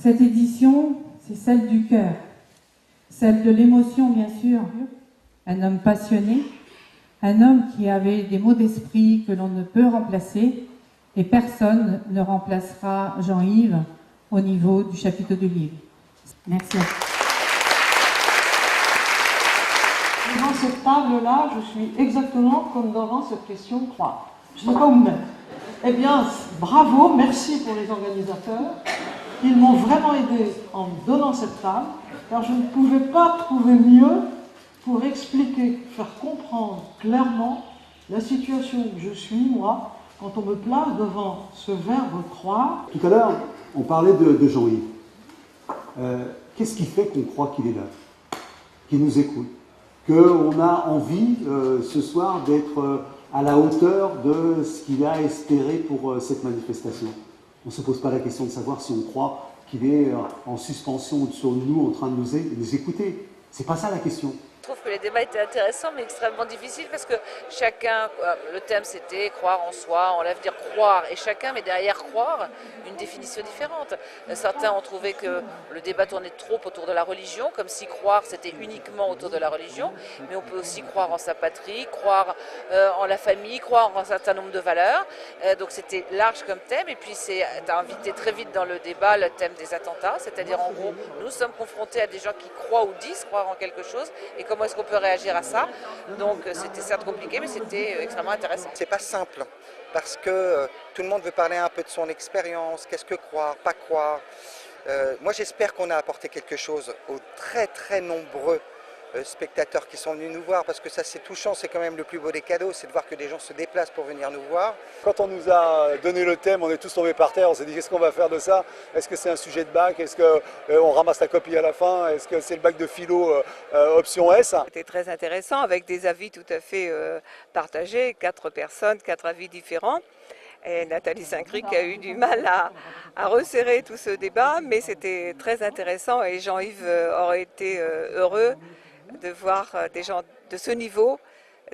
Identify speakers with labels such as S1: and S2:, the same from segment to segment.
S1: Cette édition, c'est celle du cœur, celle de l'émotion bien sûr, un homme passionné, un homme qui avait des mots d'esprit que l'on ne peut remplacer, et personne ne remplacera Jean-Yves au niveau du chapiteau du livre. Merci.
S2: Devant cette table-là, je suis exactement comme devant cette question 3. Je ne sais pas où me mettre. Eh bien, bravo, merci pour les organisateurs. Ils m'ont vraiment aidé en me donnant cette table, car je ne pouvais pas trouver mieux pour expliquer, faire comprendre clairement la situation que je suis, moi, quand on me place devant ce verbe croire.
S3: Tout à l'heure, on parlait de Jean-Yves. Qu'est-ce qui fait qu'on croit qu'il est là, qu'il nous écoute, qu'on a envie ce soir d'être à la hauteur de ce qu'il a espéré pour cette manifestation? On ne se pose pas la question de savoir si on croit qu'il est en suspension sur nous, en train de nous écouter. C'est pas ça la question.
S4: Je trouve que les débats étaient intéressants mais extrêmement difficiles parce que chacun, le thème c'était croire en soi, on lève dire croire, et chacun met derrière croire une définition différente. Certains ont trouvé que le débat tournait trop autour de la religion, comme si croire c'était uniquement autour de la religion, mais on peut aussi croire en sa patrie, croire en la famille, croire en un certain nombre de valeurs. Donc c'était large comme thème, et puis c'est invité très vite dans le débat le thème des attentats, c'est-à-dire en gros nous sommes confrontés à des gens qui croient ou disent croire en quelque chose, et comment est-ce qu'on peut réagir à ça? Donc c'était certes compliqué, mais c'était extrêmement intéressant.
S5: C'est pas simple, parce que tout le monde veut parler un peu de son expérience, qu'est-ce que croire, pas croire. Moi j'espère qu'on a apporté quelque chose aux très très nombreux spectateurs qui sont venus nous voir, parce que ça c'est touchant, c'est quand même le plus beau des cadeaux, c'est de voir que des gens se déplacent pour venir nous voir.
S6: Quand on nous a donné le thème, on est tous tombés par terre, on s'est dit qu'est-ce qu'on va faire de ça? Est-ce que c'est un sujet de bac? Est-ce qu'on ramasse la copie à la fin? Est-ce que c'est le bac de philo option S?
S7: C'était très intéressant, avec des avis tout à fait partagés, 4 personnes, 4 avis différents. Et Nathalie Saint-Cric a eu du mal à resserrer tout ce débat, mais c'était très intéressant, et Jean-Yves aurait été heureux de voir des gens de ce niveau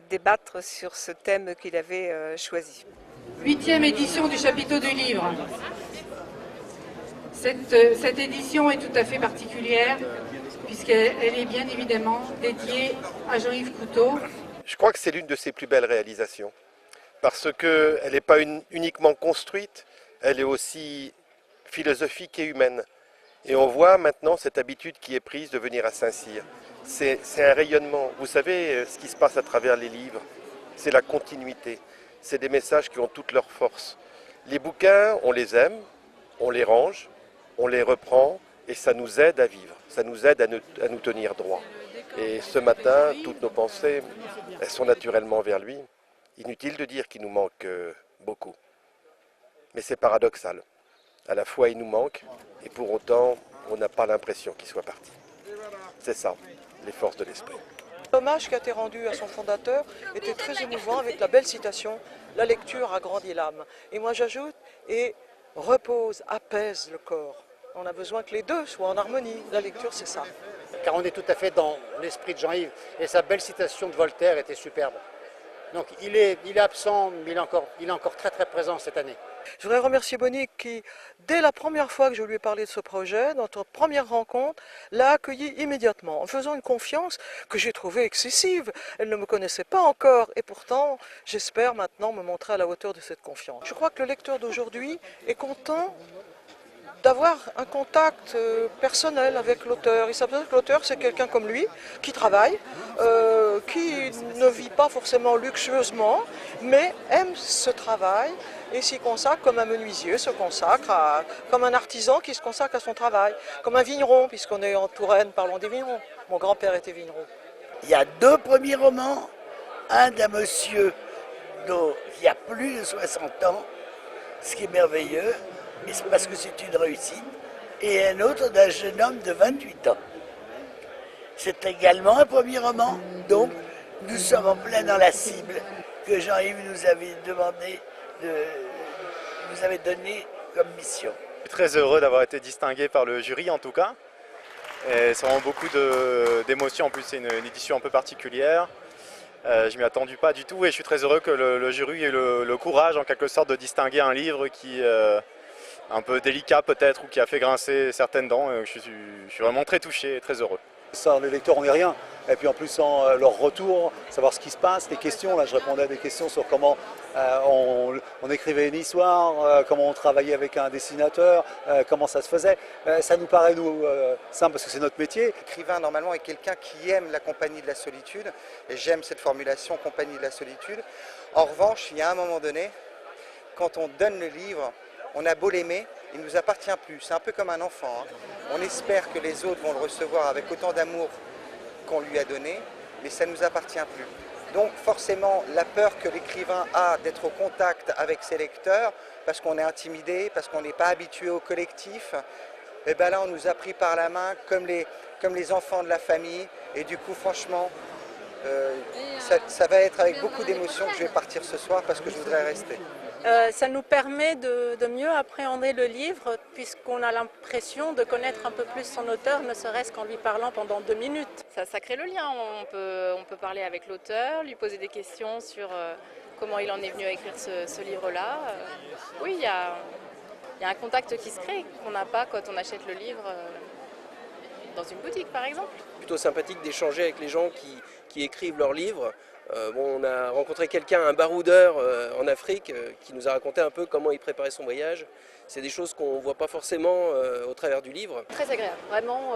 S7: débattre sur ce thème qu'il avait choisi.
S1: 8e édition du chapiteau du livre. Cette édition est tout à fait particulière puisqu'elle est bien évidemment dédiée à Jean-Yves Couteau.
S8: Je crois que c'est l'une de ses plus belles réalisations parce qu'elle n'est pas uniquement construite, elle est aussi philosophique et humaine. Et on voit maintenant cette habitude qui est prise de venir à Saint-Cyr. C'est un rayonnement. Vous savez ce qui se passe à travers les livres, c'est la continuité. C'est des messages qui ont toute leur force. Les bouquins, on les aime, on les range, on les reprend et ça nous aide à vivre. Ça nous aide à nous tenir droit. Et ce matin, toutes nos pensées, elles sont naturellement vers lui. Inutile de dire qu'il nous manque beaucoup. Mais c'est paradoxal. À la fois, il nous manque et pour autant, on n'a pas l'impression qu'il soit parti. C'est ça, les forces de l'esprit.
S2: L'hommage qui a été rendu à son fondateur était très émouvant avec la belle citation « La lecture agrandit l'âme ». Et moi j'ajoute « et repose, apaise le corps ». On a besoin que les deux soient en harmonie. La lecture, c'est ça.
S9: Car on est tout à fait dans l'esprit de Jean-Yves. Et sa belle citation de Voltaire était superbe. Donc il est absent, mais il est encore très très présent cette année.
S2: Je voudrais remercier Bonnie qui, dès la première fois que je lui ai parlé de ce projet, notre première rencontre, l'a accueilli immédiatement, en faisant une confiance que j'ai trouvée excessive. Elle ne me connaissait pas encore, et pourtant, j'espère maintenant me montrer à la hauteur de cette confiance. Je crois que le lecteur d'aujourd'hui est content d'avoir un contact personnel avec l'auteur. Il s'aperçoit que l'auteur, c'est quelqu'un comme lui, qui travaille, qui ne vit pas forcément luxueusement, mais aime ce travail et s'y consacre comme un menuisier se consacre, comme un artisan qui se consacre à son travail, comme un vigneron, puisqu'on est en Touraine, parlons des vignerons. Mon grand-père était vigneron.
S10: Il y a 2 premiers romans, un d'un monsieur qui a plus de 60 ans, ce qui est merveilleux, et c'est parce que c'est une réussite, et un autre d'un jeune homme de 28 ans. C'est également un premier roman, donc nous sommes en plein dans la cible que Jean-Yves nous avait demandé, nous avait donné comme mission.
S11: Je suis très heureux d'avoir été distingué par le jury en tout cas. Et c'est vraiment beaucoup d'émotions, en plus c'est une édition un peu particulière. Je m'y attendu pas du tout et je suis très heureux que le jury ait le courage en quelque sorte de distinguer un livre qui un peu délicat peut-être ou qui a fait grincer certaines dents. Je suis vraiment très touché et très heureux.
S6: Sans les lecteurs, on n'est rien. Et puis en plus, sans leur retour, savoir ce qui se passe, les questions. Là, je répondais à des questions sur comment on écrivait une histoire, comment on travaillait avec un dessinateur, comment ça se faisait. Ça nous paraît, nous, simple parce que c'est notre métier.
S5: L'écrivain, normalement, est quelqu'un qui aime la compagnie de la solitude. Et j'aime cette formulation, compagnie de la solitude. En revanche, il y a un moment donné, quand on donne le livre, on a beau l'aimer, il ne nous appartient plus. C'est un peu comme un enfant. On espère que les autres vont le recevoir avec autant d'amour qu'on lui a donné, mais ça ne nous appartient plus. Donc forcément, la peur que l'écrivain a d'être au contact avec ses lecteurs, parce qu'on est intimidé, parce qu'on n'est pas habitué au collectif, et bien là on nous a pris par la main comme les enfants de la famille, et du coup franchement, ça va être avec beaucoup d'émotion que je vais partir ce soir parce que je voudrais rester.
S12: Ça nous permet de mieux appréhender le livre puisqu'on a l'impression de connaître un peu plus son auteur, ne serait-ce qu'en lui parlant pendant 2 minutes.
S13: Ça crée le lien, on peut parler avec l'auteur, lui poser des questions sur comment il en est venu à écrire ce livre-là. Oui, il y a un contact qui se crée, qu'on n'a pas quand on achète le livre dans une boutique par exemple.
S14: Plutôt sympathique d'échanger avec les gens qui écrivent leurs livres. On a rencontré quelqu'un, un baroudeur en Afrique, qui nous a raconté un peu comment il préparait son voyage. C'est des choses qu'on ne voit pas forcément au travers du livre.
S15: Très agréable, vraiment.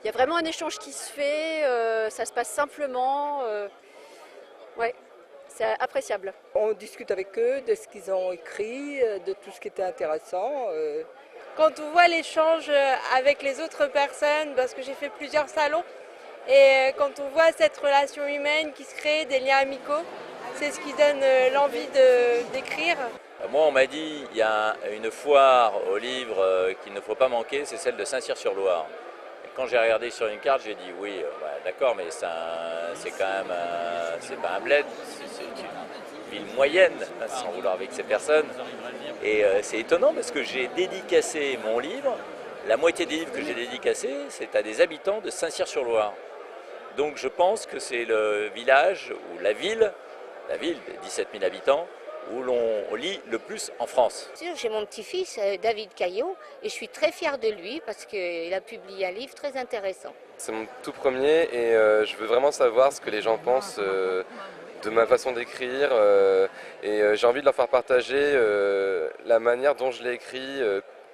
S15: Il y a vraiment un échange qui se fait, ça se passe simplement. Ouais, c'est appréciable.
S7: On discute avec eux de ce qu'ils ont écrit, de tout ce qui était intéressant.
S12: Quand on voit l'échange avec les autres personnes, parce que j'ai fait plusieurs salons, et quand on voit cette relation humaine qui se crée, des liens amicaux, c'est ce qui donne l'envie d'écrire.
S16: Moi, on m'a dit, il y a une foire aux livres qu'il ne faut pas manquer, c'est celle de Saint-Cyr-sur-Loire. Et quand j'ai regardé sur une carte, j'ai dit oui, d'accord, mais c'est quand même, c'est pas un bled, c'est une ville moyenne, sans vouloir vexer personne. Et c'est étonnant parce que j'ai dédicacé mon livre, la moitié des livres que j'ai dédicacés, c'est à des habitants de Saint-Cyr-sur-Loire. Donc je pense que c'est le village ou la ville de 17 000 habitants, où l'on lit le plus en France.
S15: J'ai mon petit-fils David Caillot et je suis très fière de lui parce qu'il a publié un livre très intéressant.
S17: C'est mon tout premier et je veux vraiment savoir ce que les gens pensent de ma façon d'écrire et j'ai envie de leur faire partager la manière dont je l'ai écrit,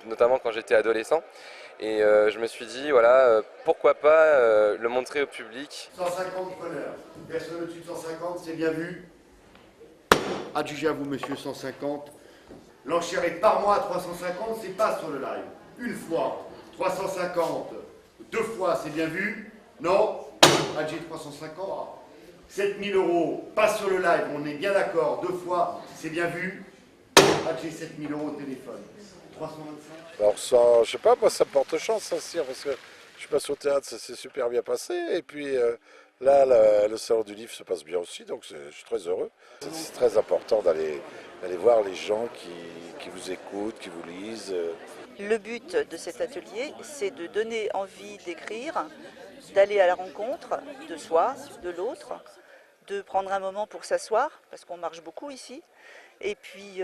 S17: notamment quand j'étais adolescent. Et je me suis dit, voilà, pourquoi pas le montrer au public.
S18: 150 preneurs. Personne au-dessus de 150, c'est bien vu. Adjugé à vous, monsieur, 150. L'enchère est par mois à 350, c'est pas sur le live. Une fois, 350. 2 fois, c'est bien vu. Non. Adjugé 350. 7 000 €, pas sur le live, on est bien d'accord. 2 fois, c'est bien vu. Adjugé 7 000 € au téléphone. 325.
S8: Alors ça, je sais pas, moi ça me porte chance, Saint-Cyr, parce que je passe au théâtre, ça s'est super bien passé, et puis là, le salon du livre se passe bien aussi, donc je suis très heureux. C'est très important d'aller voir les gens qui vous écoutent, qui vous lisent.
S19: Le but de cet atelier, c'est de donner envie d'écrire, d'aller à la rencontre de soi, de l'autre, de prendre un moment pour s'asseoir, parce qu'on marche beaucoup ici, et puis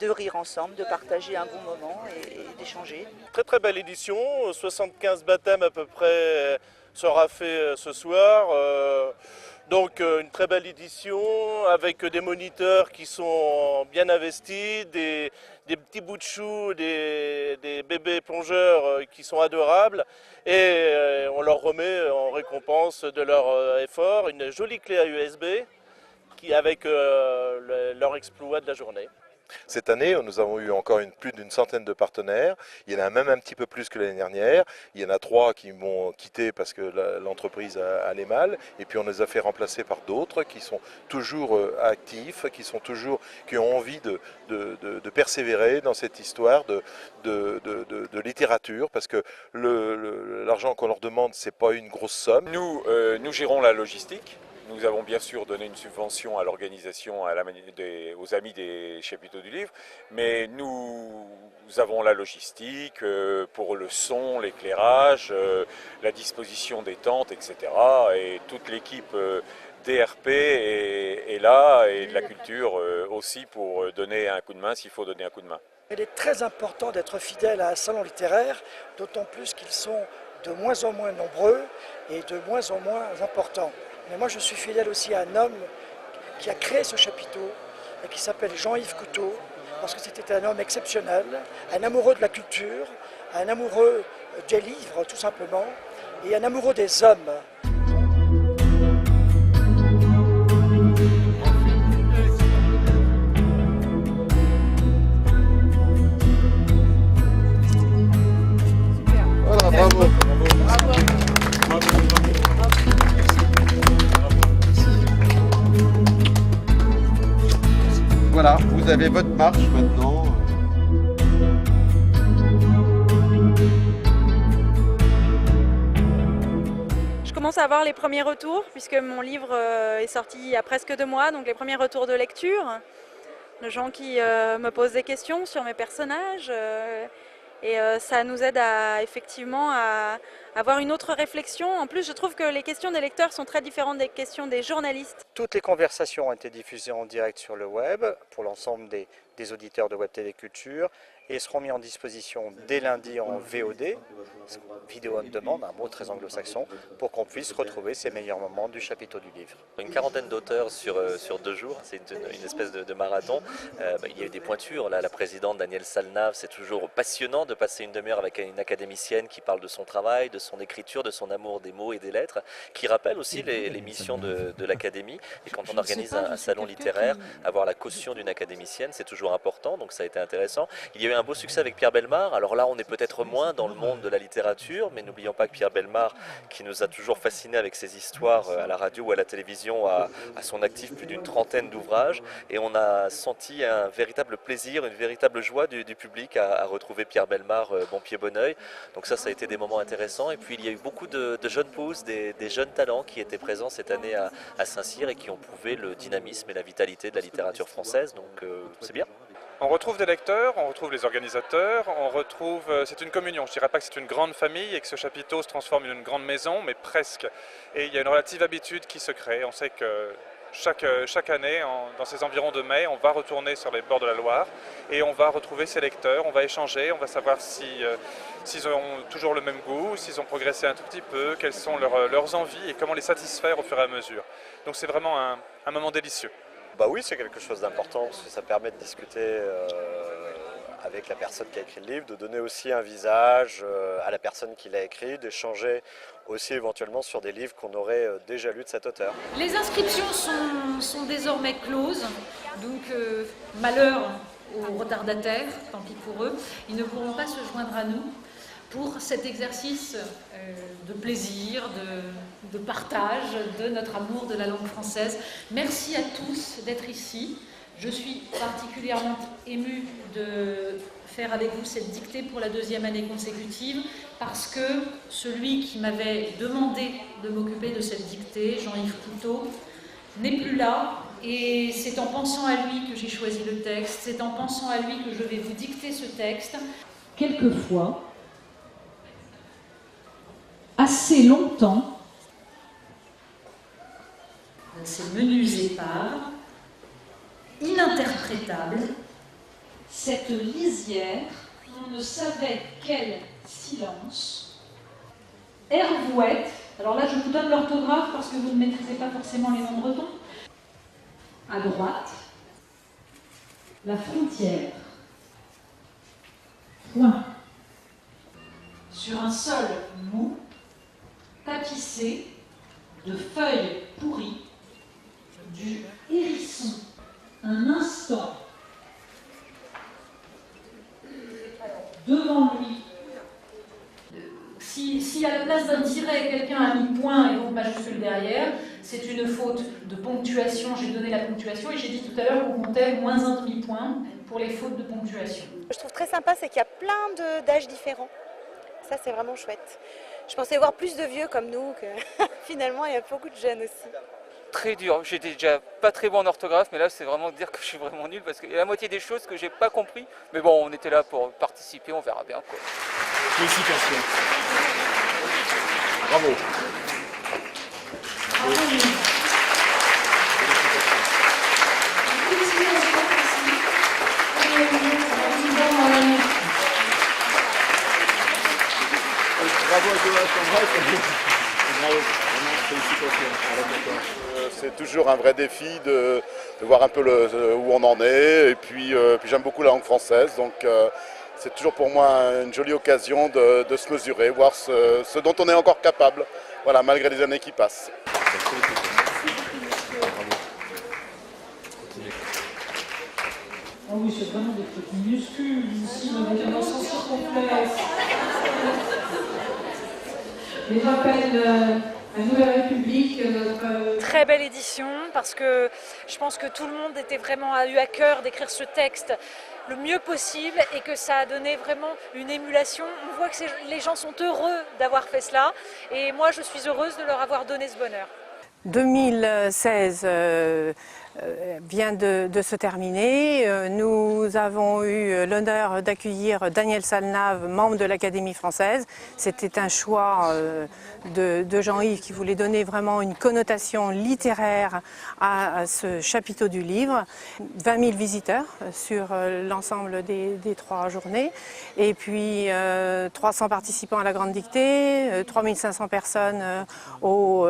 S19: de rire ensemble, de partager un bon moment et d'échanger.
S20: Très très belle édition, 75 baptêmes à peu près sera fait ce soir. Donc une très belle édition avec des moniteurs qui sont bien investis, des petits bouts de chou, des bébés plongeurs qui sont adorables et on leur remet en récompense de leur effort une jolie clé à USB avec leur exploit de la journée.
S8: Cette année, nous avons eu encore plus d'une centaine de partenaires. Il y en a même un petit peu plus que l'année dernière. Il y en a 3 qui m'ont quitté parce que l'entreprise allait mal. Et puis on les a fait remplacer par d'autres qui sont toujours actifs, qui ont envie de persévérer dans cette histoire de littérature. Parce que l'argent qu'on leur demande, ce n'est pas une grosse somme.
S21: Nous gérons la logistique. Nous avons bien sûr donné une subvention à l'organisation, aux amis des chapiteaux du livre, mais nous avons la logistique pour le son, l'éclairage, la disposition des tentes, etc. Et toute l'équipe DRP est là et de la culture aussi pour donner un coup de main s'il faut donner un coup de main.
S3: Il est très important d'être fidèle à un salon littéraire, d'autant plus qu'ils sont de moins en moins nombreux et de moins en moins importants. Mais moi je suis fidèle aussi à un homme qui a créé ce chapiteau et qui s'appelle Jean-Yves Couteau, parce que c'était un homme exceptionnel, un amoureux de la culture, un amoureux des livres tout simplement, et un amoureux des hommes.
S18: Voilà, bravo. Voilà, vous avez votre marche maintenant.
S22: Je commence à avoir les premiers retours puisque mon livre est sorti il y a presque 2 mois, donc les premiers retours de lecture, de gens qui me posent des questions sur mes personnages et ça nous aide effectivement à avoir une autre réflexion. En plus, je trouve que les questions des lecteurs sont très différentes des questions des journalistes.
S23: Toutes les conversations ont été diffusées en direct sur le web pour l'ensemble des auditeurs de Web TV Culture et seront mis en disposition dès lundi en VOD, vidéo on demand, un mot très anglo-saxon, pour qu'on puisse retrouver ces meilleurs moments du chapiteau du livre.
S24: Une quarantaine d'auteurs sur 2 jours, c'est une espèce de marathon. Il y a eu des pointures, là, la présidente Danielle Salnave, c'est toujours passionnant de passer une demi-heure avec une académicienne qui parle de son travail, de son écriture, de son amour des mots et des lettres, qui rappelle aussi les missions de l'académie. Et quand on organise un salon littéraire, avoir la caution d'une académicienne, c'est toujours important, donc ça a été intéressant. Il y a eu un beau succès avec Pierre Bellemare. Alors là, on est peut-être moins dans le monde de la littérature, mais n'oublions pas que Pierre Bellemare, qui nous a toujours fascinés avec ses histoires à la radio ou à la télévision, a à son actif plus d'une trentaine d'ouvrages. Et on a senti un véritable plaisir, une véritable joie du public à retrouver Pierre Bellemare bon pied bon oeil. Donc ça a été des moments intéressants. Et puis il y a eu beaucoup de jeunes pousses, des jeunes talents qui étaient présents cette année à Saint-Cyr et qui ont prouvé le dynamisme et la vitalité de la littérature française. Donc c'est bien.
S11: On retrouve des lecteurs, on retrouve les organisateurs, c'est une communion. Je ne dirais pas que c'est une grande famille et que ce chapiteau se transforme en une grande maison, mais presque. Et il y a une relative habitude qui se crée. On sait que chaque année, dans ces environs de mai, on va retourner sur les bords de la Loire et on va retrouver ces lecteurs, on va échanger, on va savoir s'ils ont toujours le même goût, s'ils ont progressé un tout petit peu, quelles sont leurs envies et comment les satisfaire au fur et à mesure. Donc c'est vraiment un moment délicieux.
S23: Bah oui, c'est quelque chose d'important parce que ça permet de discuter avec la personne qui a écrit le livre, de donner aussi un visage à la personne qui l'a écrit, d'échanger aussi éventuellement sur des livres qu'on aurait déjà lus de cet auteur.
S25: Les inscriptions sont désormais closes, donc malheur aux retardataires, tant pis pour eux, ils ne pourront pas se joindre à nous pour cet exercice de plaisir, de partage de notre amour de la langue française. Merci à tous d'être ici. Je suis particulièrement émue de faire avec vous cette dictée pour la 2e année consécutive parce que celui qui m'avait demandé de m'occuper de cette dictée, Jean-Yves Couteau, n'est plus là et c'est en pensant à lui que j'ai choisi le texte, c'est en pensant à lui que je vais vous dicter ce texte. Quelquefois, assez longtemps, ces menus épaves, ininterprétables, cette lisière, on ne savait quel silence. Hervouette, alors là je vous donne l'orthographe parce que vous ne maîtrisez pas forcément les noms bretons. À droite, la frontière. Point. Sur un sol mou, tapissé de feuilles pourries, du hérisson, un instant, devant lui. Si à la place d'un tiret, quelqu'un a mis point et donc majuscule derrière, c'est une faute de ponctuation. J'ai donné la ponctuation et j'ai dit tout à l'heure qu'on comptait moins un demi-point pour les fautes de ponctuation.
S26: Je trouve très sympa, c'est qu'il y a plein d'âges différents. Ça, c'est vraiment chouette. Je pensais voir plus de vieux comme nous, que finalement, il y a beaucoup de jeunes aussi.
S27: Très dur. J'étais déjà pas très bon en orthographe, mais là, c'est vraiment dire que je suis vraiment nul parce qu'il y a la moitié des choses que j'ai pas compris. Mais bon, on était là pour participer, on verra bien, quoi.
S18: Félicitations. Bravo. Bravo à Jonas, bravo, vraiment, félicitations.
S1: C'est toujours un vrai défi de voir un peu où on en est, et puis j'aime beaucoup la langue française, donc c'est toujours pour moi une jolie occasion de se mesurer, voir ce dont on est encore capable, voilà, malgré les années qui passent.
S2: Ah oui, c'est vraiment des trucs minuscules ici, dans son circonflexe. Les rappels à Nouvelle République.
S22: Très belle édition parce que je pense que tout le monde a eu à cœur d'écrire ce texte le mieux possible et que ça a donné vraiment une émulation. On voit que les gens sont heureux d'avoir fait cela et moi je suis heureuse de leur avoir donné ce bonheur.
S4: 2016 vient de se terminer. Nous avons eu l'honneur d'accueillir Daniel Salnave, membre de l'Académie française. C'était un choix de Jean-Yves qui voulait donner vraiment une connotation littéraire à ce chapiteau du livre. 20 000 visiteurs sur l'ensemble des 3 journées. Et puis 300 participants à la Grande Dictée, 3500 personnes aux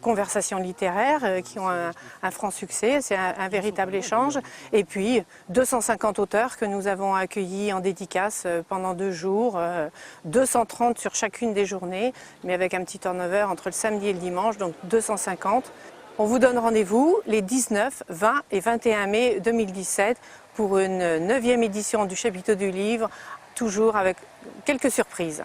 S4: conversations littéraires qui ont un franc succès. C'est un véritable échange. Et puis 250 auteurs que nous avons accueillis en dédicace pendant 2 jours, 230 sur chacune des journées, mais avec un petit turnover entre le samedi et le dimanche, donc 250. On vous donne rendez-vous les 19, 20 et 21 mai 2017 pour une 9e édition du chapiteau du livre, toujours avec quelques surprises.